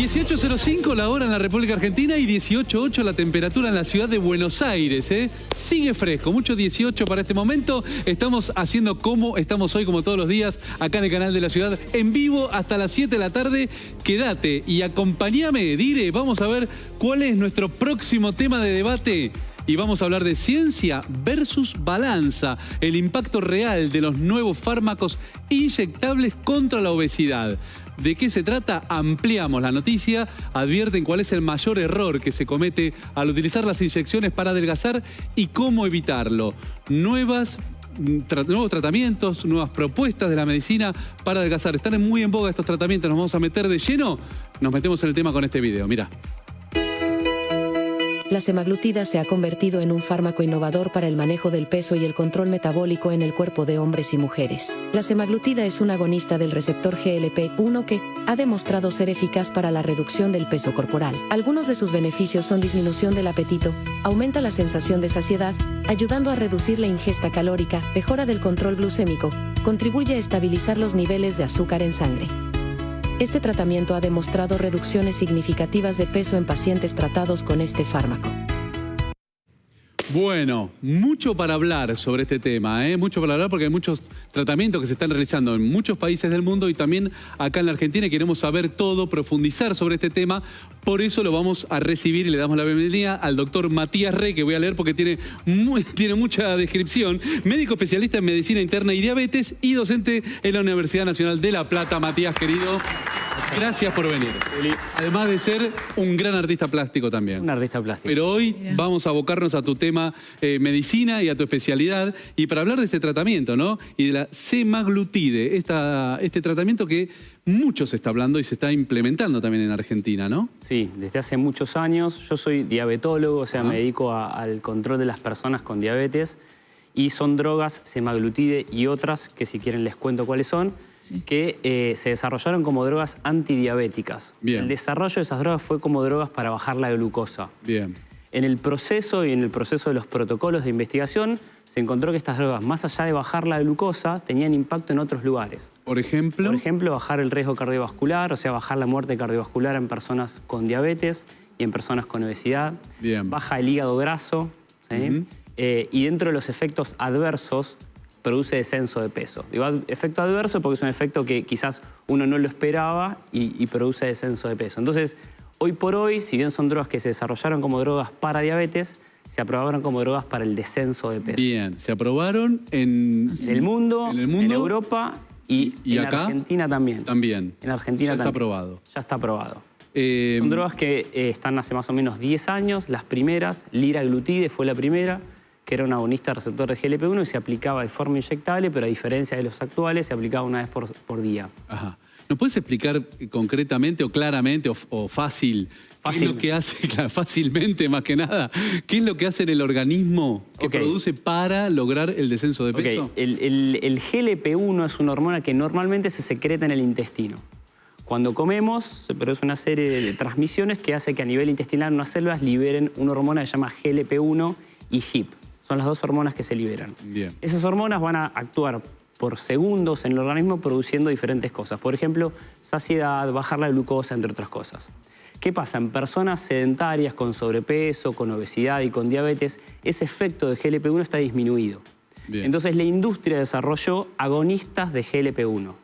18:05 la hora en la República Argentina y 18:08 la temperatura en la ciudad de Buenos Aires. Sigue fresco, mucho 18 para este momento. Estamos haciendo como estamos hoy, como todos los días, acá en el canal de la ciudad, en vivo hasta las 7 de la tarde. Quédate y acompáñame, Dire. Vamos a ver cuál es nuestro próximo tema de debate. Y vamos a hablar de ciencia versus balanza, el impacto real de los nuevos fármacos inyectables contra la obesidad. ¿De qué se trata? Ampliamos la noticia, advierten cuál es el mayor error que se comete al utilizar las inyecciones para adelgazar y cómo evitarlo. Nuevos tratamientos, nuevas propuestas de la medicina para adelgazar. Están muy en boga estos tratamientos, nos vamos a meter de lleno. Nos metemos en el tema con este video, mirá. La semaglutida se ha convertido en un fármaco innovador para el manejo del peso y el control metabólico en el cuerpo de hombres y mujeres. La semaglutida es un agonista del receptor GLP-1 que ha demostrado ser eficaz para la reducción del peso corporal. Algunos de sus beneficios son disminución del apetito, aumenta la sensación de saciedad, ayudando a reducir la ingesta calórica, mejora del control glucémico, contribuye a estabilizar los niveles de azúcar en sangre. Este tratamiento ha demostrado reducciones significativas de peso en pacientes tratados con este fármaco. Bueno, mucho para hablar sobre este tema, mucho para hablar porque hay muchos tratamientos que se están realizando en muchos países del mundo y también acá en la Argentina y queremos saber todo, profundizar sobre este tema. Por eso lo vamos a recibir y le damos la bienvenida al doctor Matías Rey, que voy a leer porque tiene mucha descripción. Médico especialista en medicina interna y diabetes y docente en la Universidad Nacional de La Plata. Matías, querido, gracias por venir. Además de ser un gran artista plástico también. Un artista plástico. Pero hoy vamos a abocarnos a tu tema medicina y a tu especialidad. Y para hablar de este tratamiento, ¿no? Y de la semaglutide, este tratamiento que mucho se está hablando y se está implementando también en Argentina, ¿no? Sí, desde hace muchos años. Yo soy diabetólogo, o sea, me dedico al control de las personas con diabetes. Y son drogas, semaglutide y otras, que si quieren les cuento cuáles son, que se desarrollaron como drogas antidiabéticas. Bien. El desarrollo de esas drogas fue como drogas para bajar la glucosa. Bien. En el proceso y en el proceso de los protocolos de investigación se encontró que estas drogas, más allá de bajar la glucosa, tenían impacto en otros lugares. ¿Por ejemplo? Por ejemplo, bajar el riesgo cardiovascular, o sea, bajar la muerte cardiovascular en personas con diabetes y en personas con obesidad. Bien. Baja el hígado graso, ¿sí? Y dentro de los efectos adversos, produce descenso de peso. Digo efecto adverso porque es un efecto que quizás uno no lo esperaba y produce descenso de peso. Entonces, hoy por hoy, si bien son drogas que se desarrollaron como drogas para diabetes, se aprobaron como drogas para el descenso de peso. Bien, se aprobaron en el mundo, en Europa y en acá, Argentina también. También. En Argentina ya está también. aprobado. Ya está aprobado. Son drogas que están hace más o menos 10 años. Las primeras, liraglutide fue la primera, que era un agonista receptor de GLP-1 y se aplicaba de forma inyectable, pero a diferencia de los actuales, se aplicaba una vez por día. Ajá. ¿Nos puedes explicar concretamente o claramente o fácil qué es lo que hace, claro, fácilmente más que nada, qué es lo que hace en el organismo que produce para lograr el descenso de peso? El GLP-1 es una hormona que normalmente se secreta en el intestino. Cuando comemos se produce una serie de transmisiones que hace que a nivel intestinal unas células liberen una hormona que se llama GLP-1 y HIP. Son las dos hormonas que se liberan. Bien. Esas hormonas van a actuar por segundos en el organismo produciendo diferentes cosas. Por ejemplo, saciedad, bajar la glucosa, entre otras cosas. ¿Qué pasa? En personas sedentarias con sobrepeso, con obesidad y con diabetes, ese efecto de GLP-1 está disminuido. Bien. Entonces la industria desarrolló agonistas de GLP-1.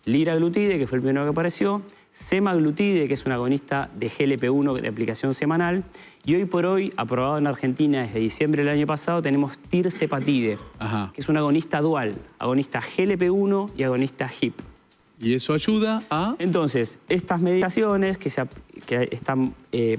Liraglutide, que fue el primero que apareció, semaglutide, que es un agonista de GLP-1 de aplicación semanal, y hoy por hoy, aprobado en Argentina desde diciembre del año pasado, tenemos tirzepatide, que es un agonista dual, agonista GLP-1 y agonista HIP. ¿Y eso ayuda a...? Entonces, estas medicaciones que están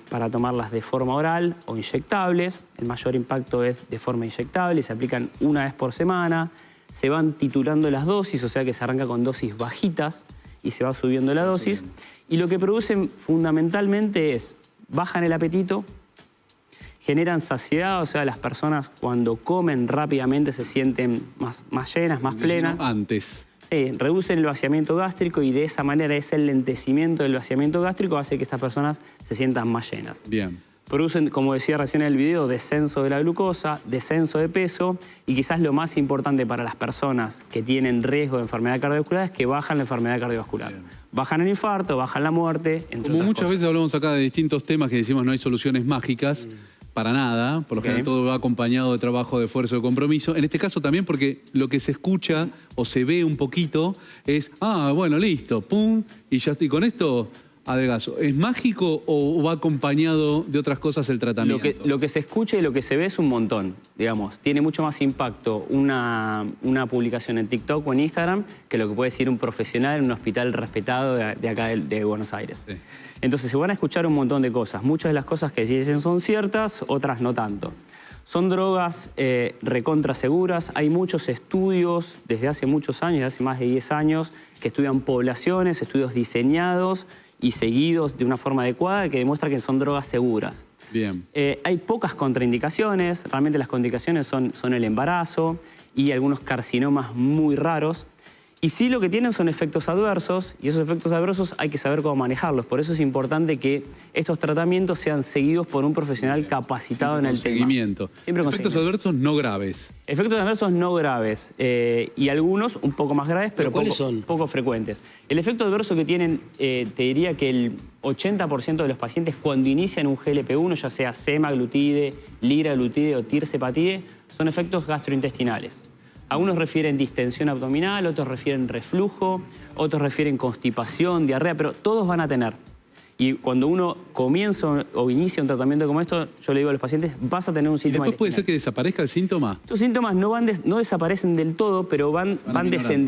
para tomarlas de forma oral o inyectables, el mayor impacto es de forma inyectable, se aplican una vez por semana, se van titulando las dosis, o sea que se arranca con dosis bajitas y se va subiendo la dosis. Y lo que producen fundamentalmente es, bajan el apetito, generan saciedad, o sea, las personas cuando comen rápidamente se sienten más llenas, más plenas. Antes. Sí, reducen el vaciamiento gástrico y de esa manera ese lentecimiento del vaciamiento gástrico hace que estas personas se sientan más llenas. Bien. producen, como decía recién en el video, descenso de la glucosa, descenso de peso y quizás lo más importante para las personas que tienen riesgo de enfermedad cardiovascular es que bajan la enfermedad cardiovascular. Bien. Bajan el infarto, bajan la muerte, entre Como otras muchas cosas. veces hablamos acá de distintos temas que decimos no hay soluciones mágicas, para nada. Por lo general todo va acompañado de trabajo, de esfuerzo, de compromiso. En este caso también porque lo que se escucha o se ve un poquito es, bueno, listo, pum, y ya estoy con esto, adelgazo. ¿Es mágico o va acompañado de otras cosas el tratamiento? Lo que se escucha y lo que se ve es un montón, digamos. Tiene mucho más impacto una publicación en TikTok o en Instagram que lo que puede decir un profesional en un hospital respetado de acá de Buenos Aires. Sí. Entonces se van a escuchar un montón de cosas. Muchas de las cosas que dicen son ciertas, otras no tanto. Son drogas recontra seguras. Hay muchos estudios desde hace muchos años, desde hace más de 10 años, que estudian poblaciones, estudios diseñados y seguidos de una forma adecuada que demuestra que son drogas seguras. Bien. Hay pocas contraindicaciones, realmente las contraindicaciones son el embarazo y algunos carcinomas muy raros. Y sí lo que tienen son efectos adversos y esos efectos adversos hay que saber cómo manejarlos. Por eso es importante que estos tratamientos sean seguidos por un profesional capacitado en el tema. Seguimiento. Siempre con Efectos seguimiento. adversos no graves. Efectos adversos no graves y algunos un poco más graves, pero ¿Cuáles son? poco frecuentes. El efecto adverso que tienen, te diría que el 80% de los pacientes cuando inician un GLP-1, ya sea semaglutide, liraglutide o tirzepatide, son efectos gastrointestinales. Algunos refieren distensión abdominal, otros refieren reflujo, otros refieren constipación, diarrea, pero todos van a tener. Y cuando uno comienza o inicia un tratamiento como esto, yo le digo a los pacientes, vas a tener un ¿Y síntoma después puede ser intestinal. que desaparezca el síntoma? Estos síntomas no desaparecen del todo, pero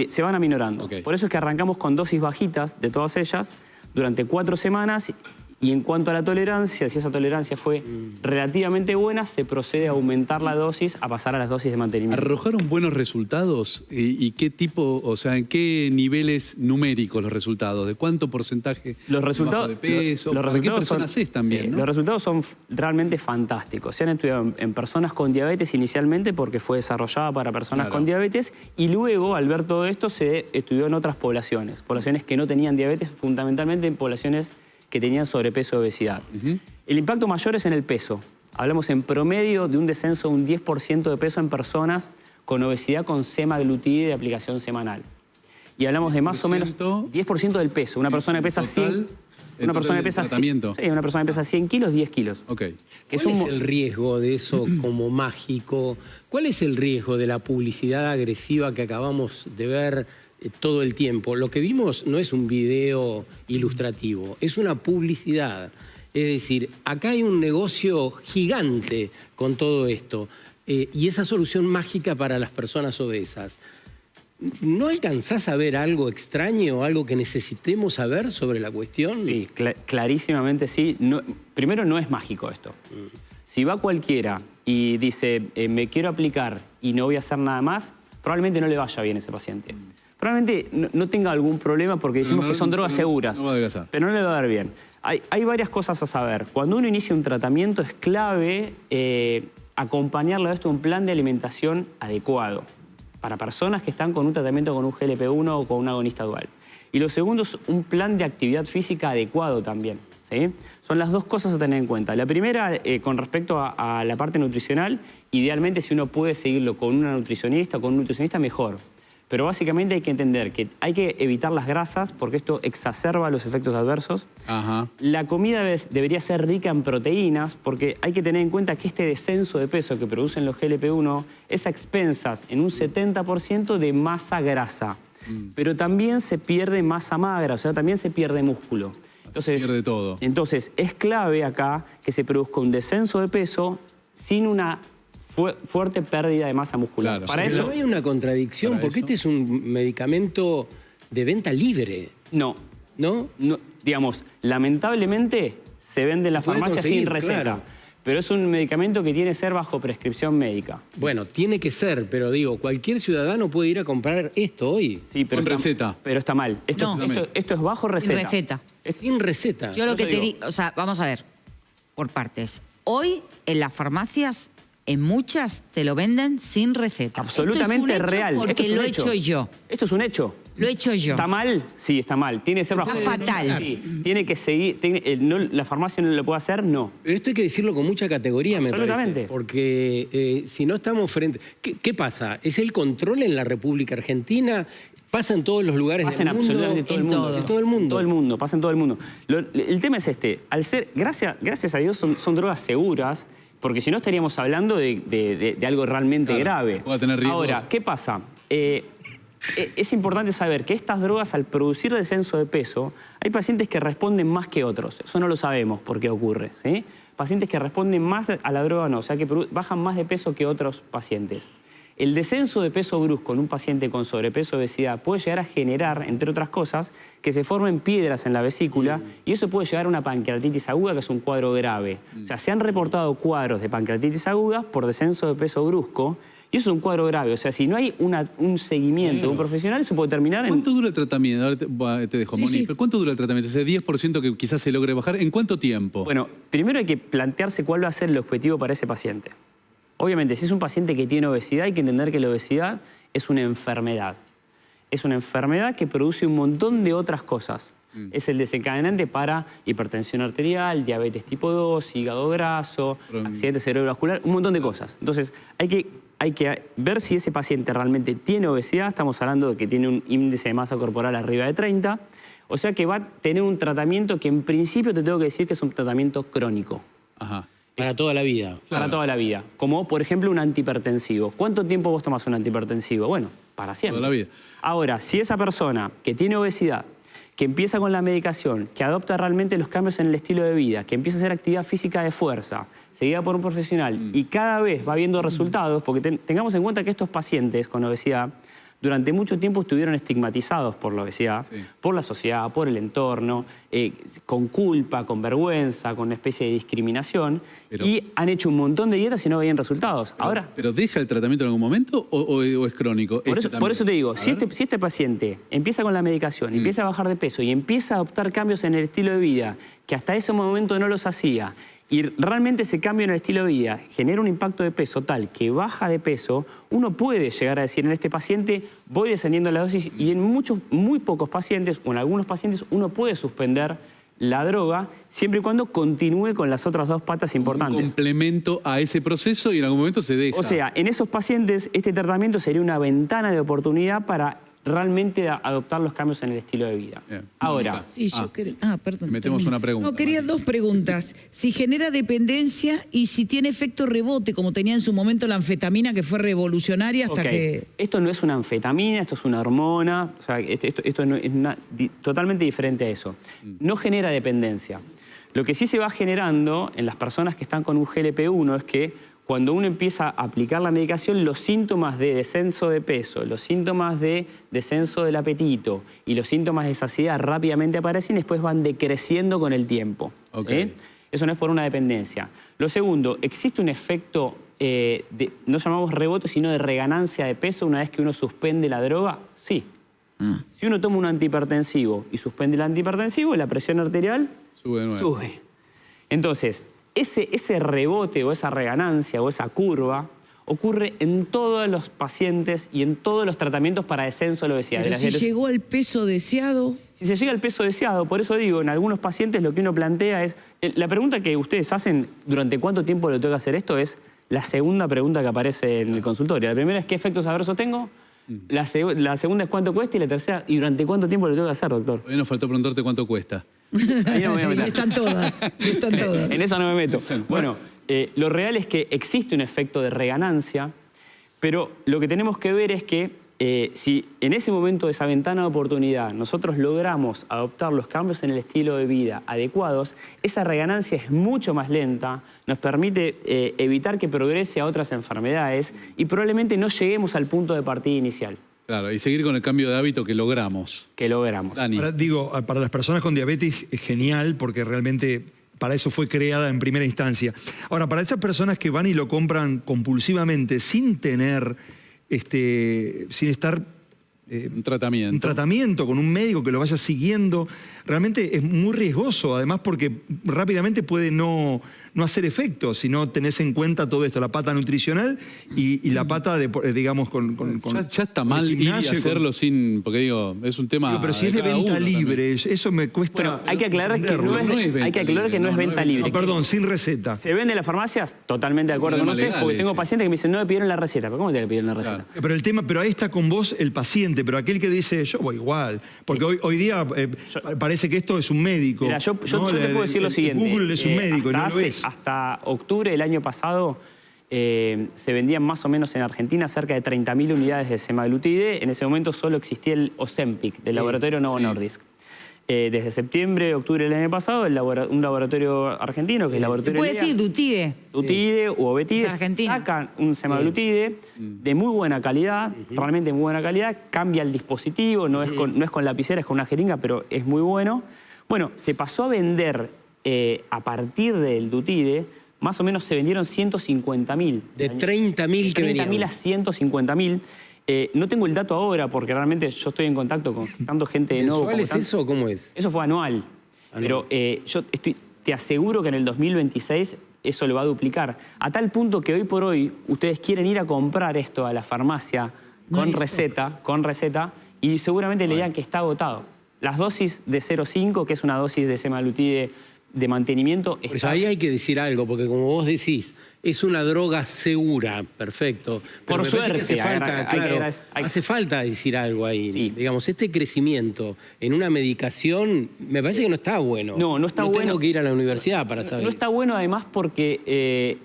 se van aminorando. Ok. Por eso es que arrancamos con dosis bajitas de todas ellas durante 4 semanas. Y en cuanto a la tolerancia, si esa tolerancia fue relativamente buena, se procede a aumentar la dosis, a pasar a las dosis de mantenimiento. ¿Arrojaron buenos resultados? ¿Y qué tipo, o sea, en qué niveles numéricos los resultados? ¿De cuánto porcentaje Los resultados, de peso? los ¿Para qué resultados personas son, es también? sí, ¿no? Los resultados son realmente fantásticos. Se han estudiado en personas con diabetes inicialmente porque fue desarrollada para personas Claro. con diabetes y luego, al ver todo esto, se estudió en otras poblaciones. Poblaciones que no tenían diabetes, fundamentalmente en poblaciones que tenían sobrepeso y obesidad. El impacto mayor es en el peso. Hablamos en promedio de un descenso de un 10% de peso en personas con obesidad con semaglutide de aplicación semanal. Y hablamos de más o menos 10% del peso. Una persona que pesa 100... Una persona que pesa 100, sí, una persona que pesa 100 kilos, 10 kilos. Ok. Que ¿Cuál es el riesgo de eso como mágico? ¿Cuál es el riesgo de la publicidad agresiva que acabamos de ver todo el tiempo? Lo que vimos no es un video ilustrativo, es una publicidad. Es decir, acá hay un negocio gigante con todo esto y esa solución mágica para las personas obesas. ¿No alcanzás a ver algo extraño, algo que necesitemos saber sobre la cuestión? Sí, clarísimamente sí. Primero, no es mágico esto. Si va cualquiera y dice, me quiero aplicar y no voy a hacer nada más, probablemente no le vaya bien a ese paciente. Probablemente no tenga algún problema porque decimos que son drogas seguras, no va a adelgazar. pero no le va a dar bien. Hay varias cosas a saber. Cuando uno inicia un tratamiento es clave acompañarlo a esto un plan de alimentación adecuado para personas que están con un tratamiento con un GLP-1 o con un agonista dual. Y lo segundo es un plan de actividad física adecuado también. ¿Sí? Son las dos cosas a tener en cuenta. La primera, con respecto a la parte nutricional, idealmente si uno puede seguirlo con una nutricionista o con un nutricionista, mejor. Pero básicamente hay que entender que hay que evitar las grasas porque esto exacerba los efectos adversos. Ajá. La comida debería ser rica en proteínas porque hay que tener en cuenta que este descenso de peso que producen los GLP-1 es a expensas en un 70% de masa grasa. Pero también se pierde masa magra, o sea, también se pierde músculo. Entonces, pierde todo. Entonces, es clave acá que se produzca un descenso de peso sin una fuerte pérdida de masa muscular. Claro. Para Pero eso, no hay una contradicción, ¿Para porque eso? este es un medicamento de venta libre, no. ¿no? Digamos, lamentablemente se vende en la puede farmacia conseguir, sin receta. claro. Pero es un medicamento que tiene que ser bajo prescripción médica. Bueno, tiene que ser, pero digo, cualquier ciudadano puede ir a comprar esto hoy. Sí, pero Con receta. Pero está mal. Esto, No. esto es bajo receta. Sin receta. Sin receta. Yo lo Por que eso te digo. digo, o sea, vamos a ver, por partes. Hoy en las farmacias, en muchas, te lo venden sin receta. Absolutamente Esto es un hecho real. Porque Esto es un lo he hecho. hecho yo. Esto es un hecho. Lo he hecho yo. ¿Está mal? Sí, está mal. Tiene que ser bajo... Está fatal. Sí, tiene que seguir... ¿La farmacia no lo puede hacer? No. Pero esto hay que decirlo con mucha categoría, me parece. Absolutamente. Porque si no estamos frente... ¿Qué pasa? ¿Es el control en la República Argentina? ¿Pasa en todos los lugares Pasa del en mundo? absolutamente todo el mundo. En todo el mundo. En todo el mundo, pasa en todo el mundo. El tema es este. Al ser, gracias a Dios son drogas seguras, porque si no estaríamos hablando de algo realmente grave. Puede tener riesgos. Ahora, ¿qué pasa? Es importante saber que estas drogas, al producir descenso de peso, hay pacientes que responden más que otros. Eso no lo sabemos por qué ocurre, ¿sí? Pacientes que responden más a la droga no, o sea que bajan más de peso que otros pacientes. El descenso de peso brusco en un paciente con sobrepeso o obesidad puede llegar a generar, entre otras cosas, que se formen piedras en la vesícula y eso puede llevar a una pancreatitis aguda, que es un cuadro grave. O sea, se han reportado cuadros de pancreatitis aguda por descenso de peso brusco y eso es un cuadro grave. O sea, si no hay un seguimiento de un profesional, eso puede terminar en... ¿Cuánto dura el tratamiento? Ahora te dejo, Moni. Pero ¿cuánto dura el tratamiento? Ese 10% que quizás se logre bajar, ¿en cuánto tiempo? Bueno, primero hay que plantearse cuál va a ser el objetivo para ese paciente. Obviamente, si es un paciente que tiene obesidad, hay que entender que la obesidad es una enfermedad. Es una enfermedad que produce un montón de otras cosas. Es el desencadenante para hipertensión arterial, diabetes tipo 2, hígado graso, accidente cerebrovascular, un montón de cosas. Entonces, hay que ver si ese paciente realmente tiene obesidad. Estamos hablando de que tiene un índice de masa corporal arriba de 30. O sea que va a tener un tratamiento que en principio te tengo que decir que es un tratamiento crónico. Ajá. Para toda la vida. Para toda la vida. Como, por ejemplo, un antihipertensivo. ¿Cuánto tiempo vos tomás un antihipertensivo? Bueno, para siempre. Toda la vida. Ahora, si esa persona que tiene obesidad, que empieza con la medicación, que adopta realmente los cambios en el estilo de vida, que empieza a hacer actividad física de fuerza, seguida por un profesional, y cada vez va viendo resultados, porque tengamos en cuenta que estos pacientes con obesidad durante mucho tiempo estuvieron estigmatizados por la obesidad, por la sociedad, por el entorno, con culpa, con vergüenza, con una especie de discriminación, y han hecho un montón de dietas y no veían resultados. ¿Pero deja el tratamiento en algún momento o es crónico? Por eso te digo, si este paciente empieza con la medicación, empieza a bajar de peso y empieza a adoptar cambios en el estilo de vida, que hasta ese momento no los hacía, y realmente ese cambio en el estilo de vida genera un impacto de peso tal que baja de peso, uno puede llegar a decir en este paciente voy descendiendo la dosis y en muy pocos pacientes o en algunos pacientes uno puede suspender la droga siempre y cuando continúe con las otras dos patas importantes. Un complemento a ese proceso y en algún momento se deja. O sea, en esos pacientes este tratamiento sería una ventana de oportunidad para realmente adoptar los cambios en el estilo de vida. Bien. Ahora... Sí, yo perdón. Metemos una pregunta. No, quería dos preguntas. Si genera dependencia y si tiene efecto rebote, como tenía en su momento la anfetamina, que fue revolucionaria hasta que... Esto no es una anfetamina, esto es una hormona. O sea, esto no, es totalmente diferente a eso. No genera dependencia. Lo que sí se va generando en las personas que están con un GLP-1 es que cuando uno empieza a aplicar la medicación, los síntomas de descenso de peso, los síntomas de descenso del apetito y los síntomas de saciedad rápidamente aparecen y después van decreciendo con el tiempo. ¿Sí? Eso no es por una dependencia. Lo segundo, existe un efecto, no llamamos rebote, sino de reganancia de peso una vez que uno suspende la droga. Sí. Si uno toma un antihipertensivo y suspende el antihipertensivo, la presión arterial sube de nuevo. Sube. Entonces, ese rebote o esa reganancia o esa curva ocurre en todos los pacientes y en todos los tratamientos para descenso de la obesidad. Pero si llegó al peso deseado... Si se llega al peso deseado, por eso digo, en algunos pacientes lo que uno plantea es... La pregunta que ustedes hacen, ¿durante cuánto tiempo le tengo que hacer esto? Es la segunda pregunta que aparece en el consultorio. La primera es, ¿qué efectos adversos tengo? La segunda es, ¿cuánto cuesta? Y la tercera, ¿y durante cuánto tiempo le tengo que hacer, doctor? Hoy nos faltó preguntarte cuánto cuesta. Ahí no me voy a meter. Están todas. En eso no me meto. Bueno, lo real es que existe un efecto de reganancia, pero lo que tenemos que ver es que si en ese momento de esa ventana de oportunidad nosotros logramos adoptar los cambios en el estilo de vida adecuados, esa reganancia es mucho más lenta, nos permite evitar que progrese a otras enfermedades y probablemente no lleguemos al punto de partida inicial. Claro, y seguir con el cambio de hábito que logramos. Dani. Ahora, digo, para las personas con diabetes es genial porque realmente para eso fue creada en primera instancia. Ahora, para esas personas que van y lo compran compulsivamente sin tener, sin estar un tratamiento con un médico que lo vaya siguiendo, realmente es muy riesgoso, además porque rápidamente puede no hacer efecto si no tenés en cuenta todo esto, la pata nutricional y la pata, digamos, con ya está mal ir y hacerlo sin, porque digo, es un tema. Pero si es de venta libre, eso me cuesta. Bueno, hay que aclarar que no es venta libre. Perdón, sin receta. ¿Se vende en las farmacias? Totalmente de acuerdo con ustedes, porque tengo pacientes que me dicen, no me pidieron la receta. ¿Pero cómo te pidieron la receta? Pero ahí está con vos el paciente, pero aquel que dice, yo voy igual. Porque hoy día parece que esto es un médico. Mira, yo te puedo decir lo siguiente. Google es un médico y no lo es. Hasta octubre del año pasado se vendían más o menos en Argentina cerca de 30.000 unidades de semaglutide. En ese momento solo existía el Ozempic del laboratorio Novo Nordisk. Desde septiembre, octubre del año pasado, un laboratorio argentino, que es el laboratorio ¿Se puede decir Dutide? Dutide u Obetide, sacan un semaglutide de muy buena calidad, realmente muy buena calidad, cambia el dispositivo, no es con lapicera, es con una jeringa, pero es muy bueno. Bueno, se pasó a vender a partir del Dutide, más o menos se vendieron 150.000. De 30.000 que venían. 30.000 a 150.000. No tengo el dato ahora porque realmente yo estoy en contacto con tanto gente de nuevo. ¿Mensual es eso o cómo es? Eso fue anual. Pero te aseguro que en el 2026 eso lo va a duplicar. A tal punto que hoy por hoy ustedes quieren ir a comprar esto a la farmacia con receta, y seguramente le digan que está agotado. Las dosis de 0,5, que es una dosis de semaglutide de mantenimiento. Pues ahí hay que decir algo, porque como vos decís, es una droga segura, perfecto. Pero por suerte, hace falta decir algo ahí. Sí. Digamos, este crecimiento en una medicación, me parece que no está bueno. No está bueno. Tengo que ir a la universidad para saber. No está bueno además porque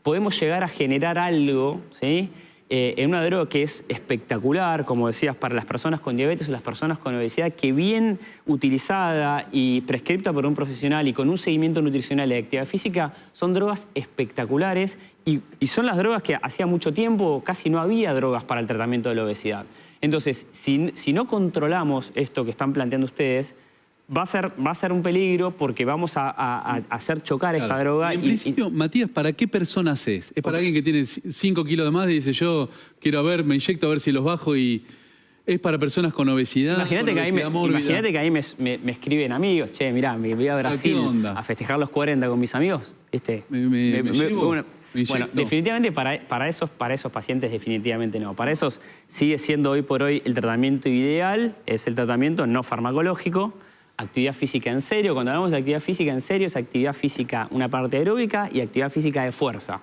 podemos llegar a generar algo, ¿sí? En una droga que es espectacular, como decías, para las personas con diabetes o las personas con obesidad, que bien utilizada y prescripta por un profesional y con un seguimiento nutricional y de actividad física, son drogas espectaculares y son las drogas que hacía mucho tiempo casi no había drogas para el tratamiento de la obesidad. Entonces, si no controlamos esto que están planteando ustedes, va a ser un peligro porque vamos a hacer chocar esta droga. Y en principio, Matías, ¿para qué personas es? ¿Es para alguien que tiene 5 kilos de más y dice yo quiero me inyecto a ver si los bajo y es para personas con obesidad? Imagínate que ahí me escriben amigos, che, mirá, me voy a Brasil a festejar los 40 con mis amigos. Bueno, definitivamente para esos pacientes definitivamente no. Para esos sigue siendo hoy por hoy el tratamiento ideal, es el tratamiento no farmacológico. Actividad física en serio. Cuando hablamos de actividad física en serio, es actividad física, una parte aeróbica y actividad física de fuerza.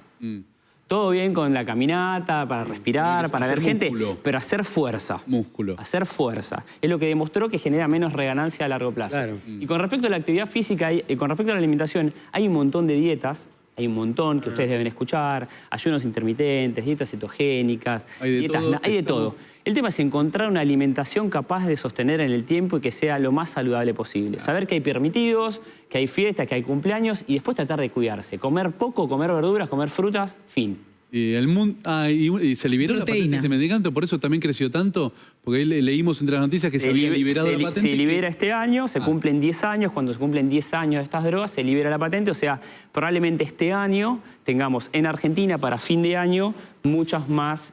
Todo bien con la caminata, para respirar, para ver gente, pero hacer fuerza. Músculo. Hacer fuerza. Es lo que demostró que genera menos reganancia a largo plazo. Claro. Y con respecto a la actividad física y con respecto a la alimentación, hay un montón de dietas. Hay un montón que ustedes deben escuchar. Ayunos intermitentes, dietas cetogénicas, hay de todo. El tema es encontrar una alimentación capaz de sostener en el tiempo y que sea lo más saludable posible. Saber que hay permitidos, que hay fiestas, que hay cumpleaños y después tratar de cuidarse. Comer poco, comer verduras, comer frutas, fin. Y y se liberó la patente de este medicamento, por eso también creció tanto, porque ahí leímos entre las noticias que se había liberado la patente. Se libera este año, se cumplen 10 años, cuando se cumplen 10 años de estas drogas se libera la patente, o sea, probablemente este año tengamos en Argentina para fin de año muchas más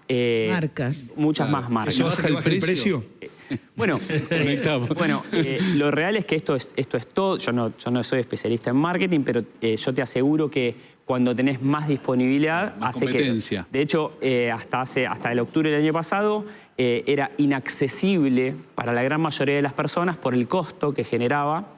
marcas. Muchas más marcas. ¿Eso baja el precio? Bueno, lo real es que esto es todo. Yo no soy especialista en marketing, pero yo te aseguro que cuando tenés más disponibilidad, más hace competencia. De hecho, hasta el octubre del año pasado era inaccesible para la gran mayoría de las personas por el costo que generaba.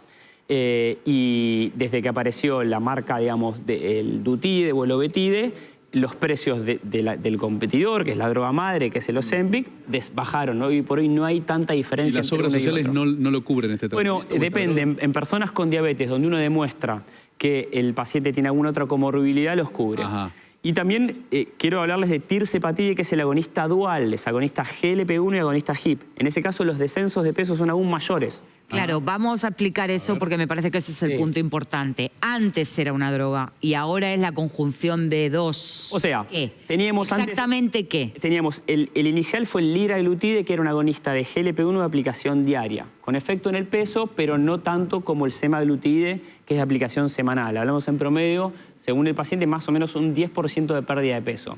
Y desde que apareció la marca, digamos, del Dutide o el Obetide, los precios del competidor, que es la droga madre, que es el Ozempic, bajaron, ¿no? Y por hoy no hay tanta diferencia. ¿Y las obras sociales no lo cubren este tratamiento? Bueno, depende. En personas con diabetes, donde uno demuestra que el paciente tiene alguna otra comorbilidad, los cubre. Ajá. Y también quiero hablarles de tirzepatide, que es el agonista dual, es agonista GLP-1 y agonista HIP. En ese caso, los descensos de peso son aún mayores. Claro, vamos a explicar eso porque me parece que ese es el punto importante. Antes era una droga y ahora es la conjunción de dos. O sea, ¿qué? Teníamos ¿Exactamente qué? Teníamos, el inicial fue el liraglutide, que era un agonista de GLP-1 de aplicación diaria, con efecto en el peso, pero no tanto como el semaglutide, que es de aplicación semanal. Hablamos en promedio, según el paciente, más o menos un 10% de pérdida de peso.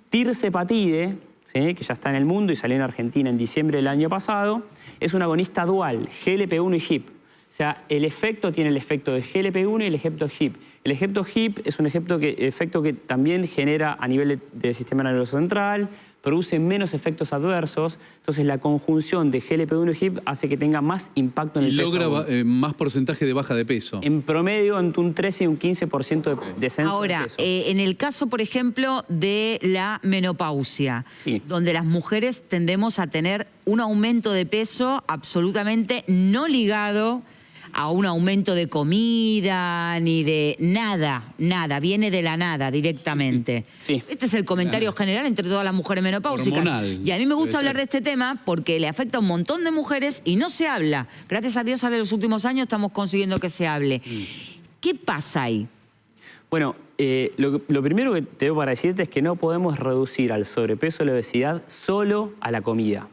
Tirzepatide, ¿sí? Que ya está en el mundo y salió en Argentina en diciembre del año pasado. Es un agonista dual, GLP-1 y HIP. O sea, el efecto tiene el efecto de GLP-1 y el efecto HIP. El efecto HIP es un efecto que también genera a nivel del sistema nervioso central, produce menos efectos adversos, entonces la conjunción de GLP-1 y HIP hace que tenga más impacto en el peso. Y logra más porcentaje de baja de peso. En promedio, entre un 13 y un 15% de descenso Ahora, de peso. en el caso, por ejemplo, de la menopausia, Sí. donde las mujeres tendemos a tener un aumento de peso absolutamente no ligado a un aumento de comida, ni de nada, viene de la nada directamente. Sí. Este es el comentario general entre todas las mujeres menopáusicas. Hormonal, Y a mí me gusta debe hablar ser. de este tema porque le afecta a un montón de mujeres y no se habla. Gracias a Dios, en los últimos años estamos consiguiendo que se hable. ¿Qué pasa ahí? Bueno, lo primero que tengo para decirte es que no podemos reducir al sobrepeso y la obesidad solo a la comida.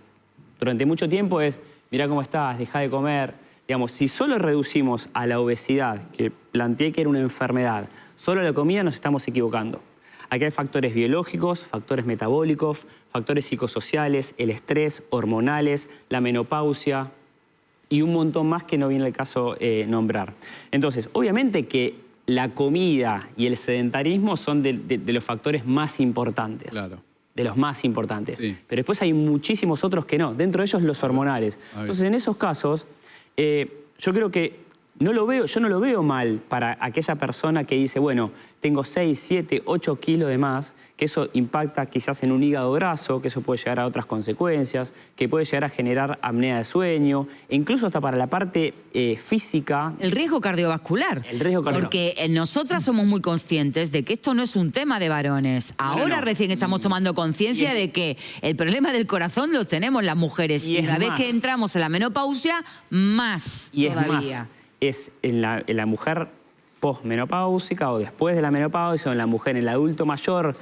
Durante mucho tiempo es, mirá cómo estás, dejá de comer. Digamos, si solo reducimos a la obesidad, que planteé que era una enfermedad, solo a la comida, nos estamos equivocando. Aquí hay factores biológicos, factores metabólicos, factores psicosociales, el estrés, hormonales, la menopausia y un montón más que no viene al caso nombrar. Entonces, obviamente que la comida y el sedentarismo son de los factores más importantes. Claro. De los más importantes. Sí. Pero después hay muchísimos otros que no. Dentro de ellos los hormonales. ver. Entonces, en esos casos, yo creo que yo no lo veo mal para aquella persona que dice, bueno, tengo 6, 7, 8 kilos de más, que eso impacta quizás en un hígado graso, que eso puede llegar a otras consecuencias, que puede llegar a generar apnea de sueño, e incluso hasta para la parte física. El riesgo cardiovascular. El riesgo cardiovascular. Porque nosotras somos muy conscientes de que esto no es un tema de varones. Ahora no. recién estamos tomando conciencia de que el problema del corazón lo tenemos las mujeres. Y Y es una vez más. que entramos en la menopausia, más Y es todavía. más, es en la mujer posmenopáusica o después de la menopausia o en la mujer, en el adulto mayor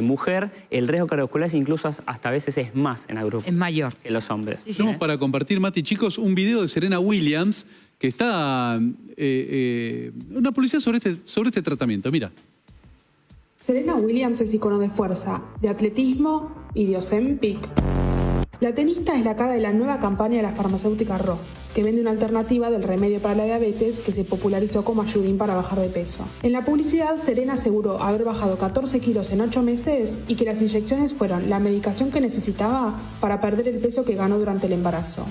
mujer, el riesgo cardiovascular incluso hasta a veces es más en el grupo Es mayor. que los hombres. Sí, sí. Tenemos para compartir, Mati, chicos, un video de Serena Williams que está una publicidad sobre este tratamiento. Mira. Serena Williams es icono de fuerza, de atletismo y de Ozempic. La tenista es la cara de la nueva campaña de la farmacéutica Ro, que vende una alternativa del remedio para la diabetes que se popularizó como ayudín para bajar de peso. En la publicidad, Serena aseguró haber bajado 14 kilos en 8 meses y que las inyecciones fueron la medicación que necesitaba para perder el peso que ganó durante el embarazo.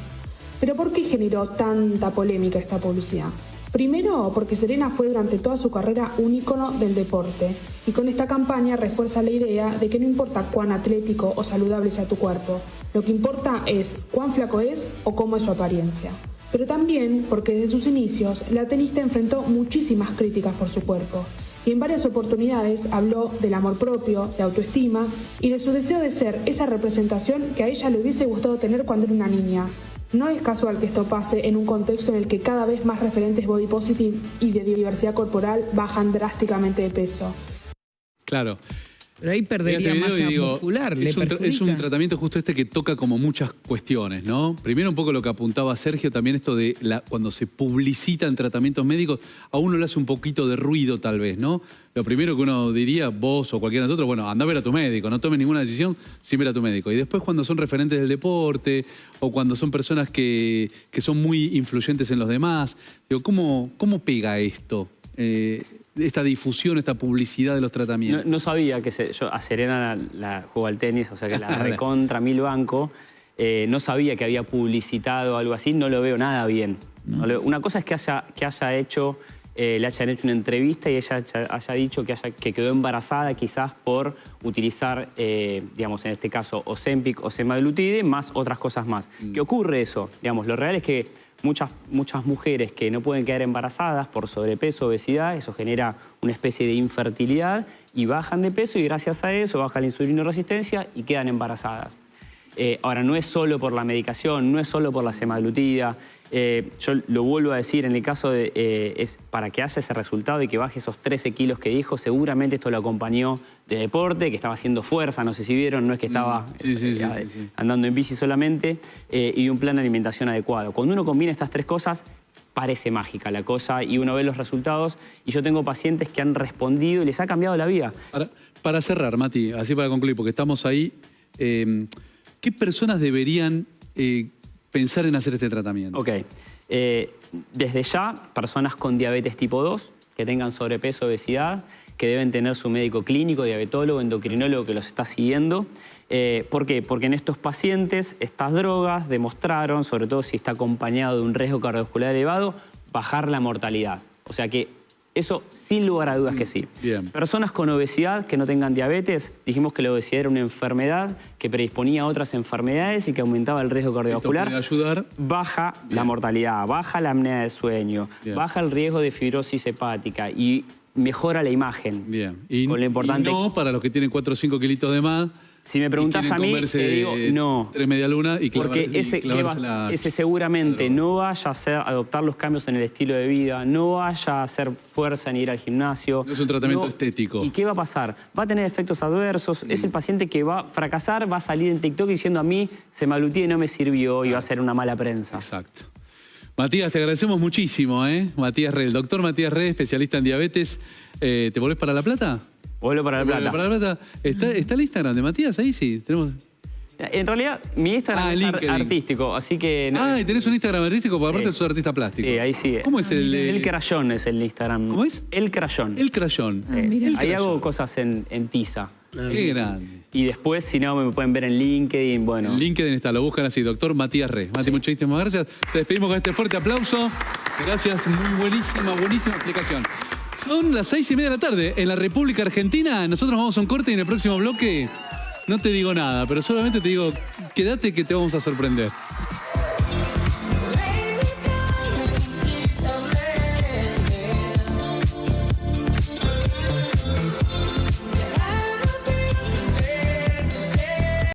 ¿Pero por qué generó tanta polémica esta publicidad? Primero, porque Serena fue durante toda su carrera un ícono del deporte y con esta campaña refuerza la idea de que no importa cuán atlético o saludable sea tu cuerpo, lo que importa es cuán flaco es o cómo es su apariencia. Pero también porque desde sus inicios la tenista enfrentó muchísimas críticas por su cuerpo y en varias oportunidades habló del amor propio, de autoestima y de su deseo de ser esa representación que a ella le hubiese gustado tener cuando era una niña. No es casual que esto pase en un contexto en el que cada vez más referentes body positive y de diversidad corporal bajan drásticamente de peso. Claro. Pero ahí Mira perdería este video masa y digo, muscular. es un tratamiento justo este que toca como muchas cuestiones, ¿no? Primero un poco lo que apuntaba Sergio, también esto de cuando se publicitan tratamientos médicos, a uno le hace un poquito de ruido tal vez, ¿no? Lo primero que uno diría, vos o cualquiera de nosotros, bueno, anda a ver a tu médico, no tomes ninguna decisión sin ver a tu médico. Y después cuando son referentes del deporte o cuando son personas que son muy influyentes en los demás, digo, ¿cómo pega esto? Esta difusión, esta publicidad de los tratamientos. No sabía que yo a Serena la juego al tenis, o sea que la recontra mil banco. No sabía que había publicitado algo así, no lo veo nada bien. Una cosa es que haya hecho, le hayan hecho una entrevista y ella haya dicho que quedó embarazada quizás por utilizar, digamos, en este caso, Ozempic o semaglutide, más otras cosas más. ¿Qué ocurre eso? Digamos, lo real es que muchas mujeres que no pueden quedar embarazadas por sobrepeso, obesidad, eso genera una especie de infertilidad y bajan de peso y gracias a eso baja la insulinoresistencia y quedan embarazadas. Ahora, no es solo por la medicación, no es solo por la semaglutida. Yo lo vuelvo a decir, en el caso de es para que haya ese resultado y que baje esos 13 kilos que dijo, seguramente esto lo acompañó de deporte, que estaba haciendo fuerza, no sé si vieron, no es que estaba andando en bici solamente, y un plan de alimentación adecuado. Cuando uno combina estas tres cosas, parece mágica la cosa y uno ve los resultados y yo tengo pacientes que han respondido y les ha cambiado la vida. Para cerrar, Mati, así para concluir, porque estamos ahí, ¿qué personas deberían pensar en hacer este tratamiento? Ok. Desde ya, personas con diabetes tipo 2, que tengan sobrepeso, obesidad, que deben tener su médico clínico, diabetólogo, endocrinólogo que los está siguiendo. ¿Por qué? Porque en estos pacientes estas drogas demostraron, sobre todo si está acompañado de un riesgo cardiovascular elevado, bajar la mortalidad. O sea que eso sin lugar a dudas que sí. Bien. Personas con obesidad que no tengan diabetes, dijimos que la obesidad era una enfermedad que predisponía a otras enfermedades y que aumentaba el riesgo cardiovascular. Esto puede ayudar. Baja Bien. la mortalidad, baja la apnea de sueño, Bien. baja el riesgo de fibrosis hepática y mejora la imagen. Bien. Con lo importante. Y no para los que tienen 4 o 5 kilitos de más. Si me preguntás a mí, te digo no. 3 medialunas y Porque ese seguramente no vaya a adoptar los cambios en el estilo de vida, no vaya a hacer fuerza ni ir al gimnasio. No es un tratamiento estético. ¿Y qué va a pasar? Va a tener efectos adversos, es el paciente que va a fracasar, va a salir en TikTok diciendo a mí semaglutida y no me sirvió y va a ser una mala prensa. Exacto. Matías, te agradecemos muchísimo, Matías Re, el doctor Matías Re, especialista en diabetes. ¿Te volvés para La Plata? Vuelvo para La Plata. Para La Plata. ¿Está el Instagram de Matías ahí? Sí, tenemos... En realidad, mi Instagram es artístico, así que... ¿y tenés un Instagram artístico? Porque aparte sos artista plástico. Sí, ahí sí. ¿Cómo es El Crayón es el Instagram. ¿Cómo es? El Crayón. El Crayón. Ahí hago cosas en tiza. Qué grande. Y después, si no, me pueden ver en LinkedIn, bueno. En LinkedIn está, lo buscan así, doctor Matías Re. Mati, muchísimas gracias. Te despedimos con este fuerte aplauso. Gracias, muy buenísima explicación. Son las 6:30 de la tarde en la República Argentina. Nosotros vamos a un corte y en el próximo bloque no te digo nada, pero solamente te digo, quédate que te vamos a sorprender.